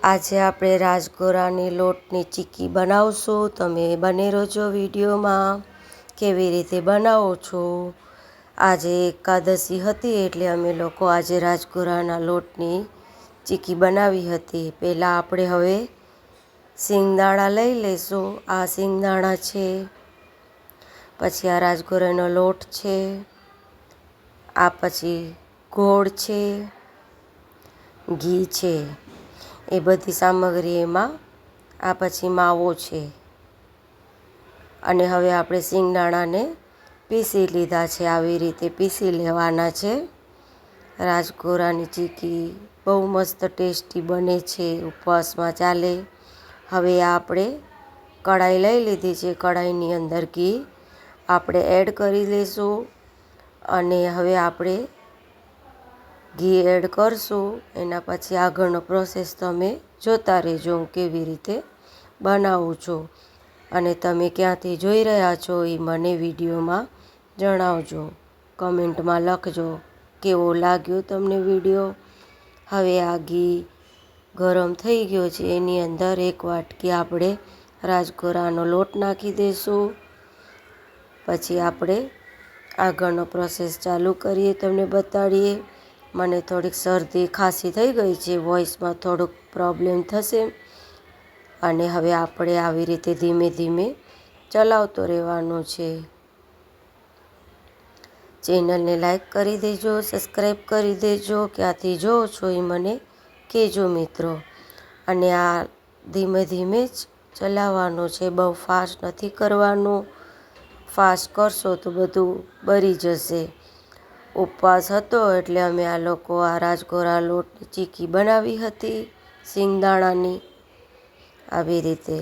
આજે આપણે રાજગોરાની લોટની ચીક્કી બનાવશું। તમે બને રહેજો વિડીયોમાં કેવી રીતે બનાવો છો। આજે એકાદશી હતી એટલે અમે લોકો આજે રાજગોરાના લોટની ચીક્કી બનાવી હતી। પહેલાં આપણે હવે સિંગદાણા લઈ લઈશું। આ સિંગદાણા છે, પછી આ રાજગોરાનો લોટ છે, આ પછી ગોળ છે, ઘી છે, એ બધી સામગ્રી એમાં, આ પછી માવો છે। અને હવે આપણે સિંગદાણાને પીસી લીધા છે, આવી રીતે પીસી લેવાના છે। રાજગોરાની ચીક્કી બહુ મસ્ત ટેસ્ટી બને છે, ઉપવાસમાં ચાલે। હવે આપણે કઢાઈ લઈ લીધી છે, કઢાઈની અંદર ઘી આપણે એડ કરી લઈશું। અને હવે આપણે ઘી એડ કરશું, એના પછી આગળનો પ્રોસેસ તમે જોતા રહેજો હું કેવી રીતે બનાવું છું। અને તમે ક્યાંથી જોઈ રહ્યા છો એ મને વિડીયોમાં જણાવજો, કમેન્ટમાં લખજો કેવો લાગ્યો તમને વિડીયો। હવે આ ઘી ગરમ થઈ ગયો છે, એની અંદર એક વાટકી આપણે રાજગોરાનો લોટ નાખી દઈશું। પછી આપણે આગળનો પ્રોસેસ ચાલુ કરીએ, તમને બતાડીએ। મને થોડીક શરદી ખાંસી થઈ ગઈ છે, વોઇસમાં થોડુંક પ્રોબ્લેમ થશે। અને હવે આપણે આવી રીતે ધીમે ધીમે ચલાવતો રહેવાનું છે। ચેનલને લાઈક કરી દેજો, સબસ્ક્રાઈબ કરી દેજો, ક્યાંથી જોવો છો એ મને કહેજો મિત્રો। અને આ ધીમે ધીમે જ ચલાવવાનું છે, બહુ ફાસ્ટ નથી કરવાનું। ફાસ્ટ કરશો તો બધું બળી જશે। ઉપવાસ હતો એટલે અમે આ લોકો આ રાજગોરા લોટની ચીક્કી બનાવી હતી સિંગદાણાની। આવી રીતે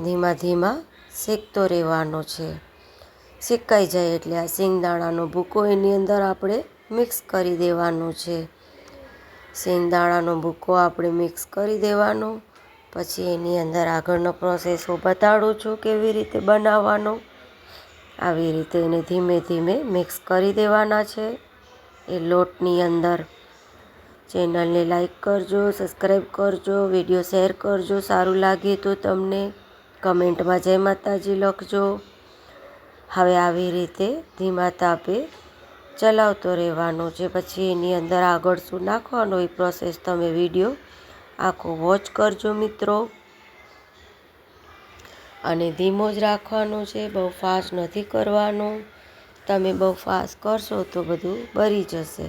ધીમા ધીમા શેકતો રહેવાનો છે। શેકાઈ જાય એટલે આ સિંગદાણાનો ભૂકો એની અંદર આપણે મિક્સ કરી દેવાનો છે। સિંગદાણાનો ભૂકો આપણે મિક્સ કરી દેવાનો, પછી એની અંદર આગળનો પ્રોસેસ હું બતાડું છું કેવી રીતે બનાવવાનો। આવી રીતે એને ધીમે ધીમે મિક્સ કરી દેવાના છે એ લોટની અંદર। ચેનલને લાઈક કરજો, સબસ્ક્રાઈબ કરજો, વિડીયો શેર કરજો, સારું લાગે તો તમને કમેન્ટમાં જય માતાજી લખજો। હવે આવી રીતે ધીમા તાપે ચલાવતો રહેવાનો છે। પછી એની અંદર આગળ શું નાખવાનો એ પ્રોસેસ તમે વિડીયો આખો વોચ કરજો મિત્રો। અને ધીમો જ રાખવાનો છે, બહુ ફાસ્ટ નથી કરવાનું। તમે બહુ ફાસ્ટ કરશો તો બધું બળી જશે।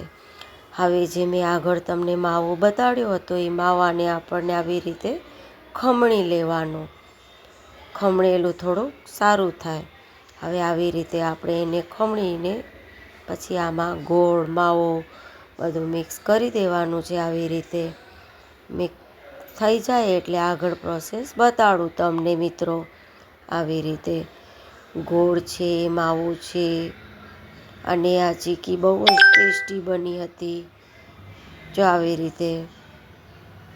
હવે જે મેં આગળ તમને માવો બતાડ્યો હતો એ માવાને આપણને આવી રીતે ખમણી લેવાનું, ખમણેલું થોડુંક સારું થાય। હવે આવી રીતે આપણે એને ખમણીને પછી આમાં ગોળ માવો બધું મિક્સ કરી દેવાનું છે। આવી રીતે મિક્સ થઈ જાય એટલે આગળ પ્રોસેસ બતાડું તમને મિત્રો। આવી રીતે ગોળ છે, માવો છે, અને આ ચીક્કી બહુ જ ટેસ્ટી બની હતી। જો આવી રીતે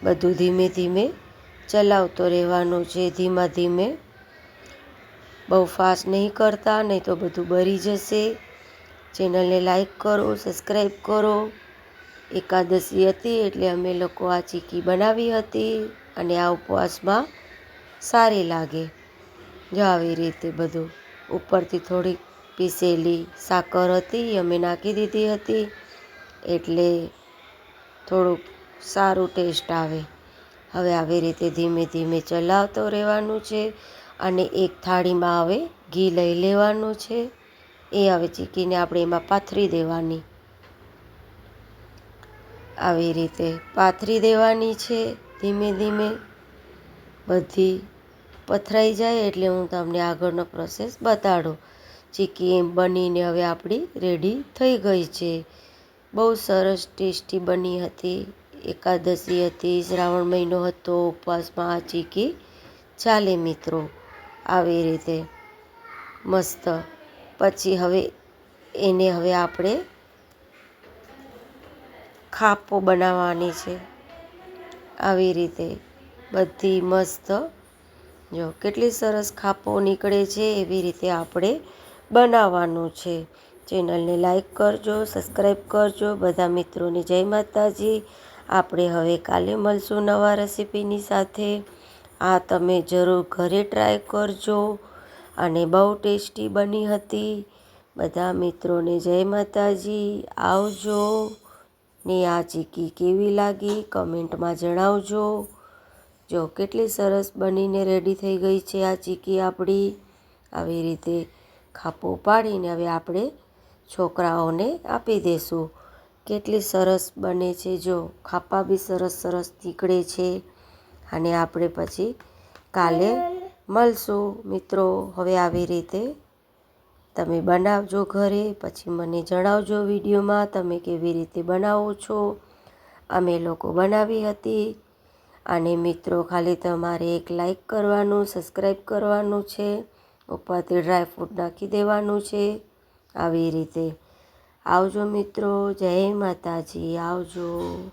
બધું ધીમે ધીમે ચલાવતો રહેવાનું છે, ધીમા ધીમે, બહુ ફાસ્ટ નહીં કરતા, નહીં તો બધું બળી જશે। ચેનલને લાઈક કરો, સબસ્ક્રાઈબ કરો। એકાદશી હતી એટલે અમે લોકો આ ચીક્કી બનાવી હતી, અને આ ઉપવાસમાં સારી લાગે। જો આવી રીતે બધું ઉપરથી થોડીક પીસેલી સાકર હતી અમે નાખી દીધી હતી, એટલે થોડુંક સારું ટેસ્ટ આવે। હવે આવી રીતે ધીમે ધીમે ચલાવતો રહેવાનું છે। અને એક થાળીમાં હવે ઘી લઈ લેવાનું છે, એ હવે ચીક્કીને આપણે એમાં પાથરી દેવાની, આવી રીતે પાથરી દેવાની છે ધીમે ધીમે। બધી પથરાઈ જાય એટલે હું તમને આગળનો પ્રોસેસ બતાડું। ચીક્કી એમ બનીને હવે આપણી રેડી થઈ ગઈ છે। બહુ સરસ ટેસ્ટી બની હતી। એકાદશી હતી, શ્રાવણ મહિનો હતો, ઉપવાસમાં આ ચીક્કી ચાલે મિત્રો। આવી રીતે મસ્ત। પછી હવે એને હવે આપણે ખાપો બનાવવાની છે, આવી રીતે બધી મસ્ત। જો કેટલી સરસ ખાપો નીકળે છે, એવી રીતે આપણે બનાવવાનું છે। ચેનલને લાઈક કરજો, સબસ્ક્રાઈબ કરજો, બધા મિત્રોને જય માતાજી। આપણે હવે કાલે મળશું નવા રેસીપીની સાથે. આ તમે જરૂર ઘરે ટ્રાય કરજો અને બહુ ટેસ્ટી બની હતી. બધા મિત્રોને જય માતાજી, આવજો. ને આ ચીક્કી કેવી લાગી કમેન્ટમાં જણાવજો. જો કેટલી સરસ બનીને રેડી થઈ ગઈ છે આ ચીક્કી આપણી. આવી રીતે ખાપો પાડીને હવે આપણે છોકરાઓને આપી દઈશું. કેટલી સરસ બને છે, જો ખાપા બી સરસ સરસ નીકળે છે. અને આપણે પછી કાલે મળશું મિત્રો. હવે આવી રીતે તમે બનાવજો ઘરે, પછી મને જણાવજો વિડીયોમાં તમે કેવી રીતે બનાવો છો. અમે લોકો બનાવી હતી. અને મિત્રો ખાલી તમારે એક લાઈક કરવાનું, સબસ્ક્રાઈબ કરવાનું છે, ઉપરથી ડ્રાયફ્રૂટ નાખી દેવાનું છે. આવી રીતે આવજો મિત્રો. જય માતાજી, આવજો.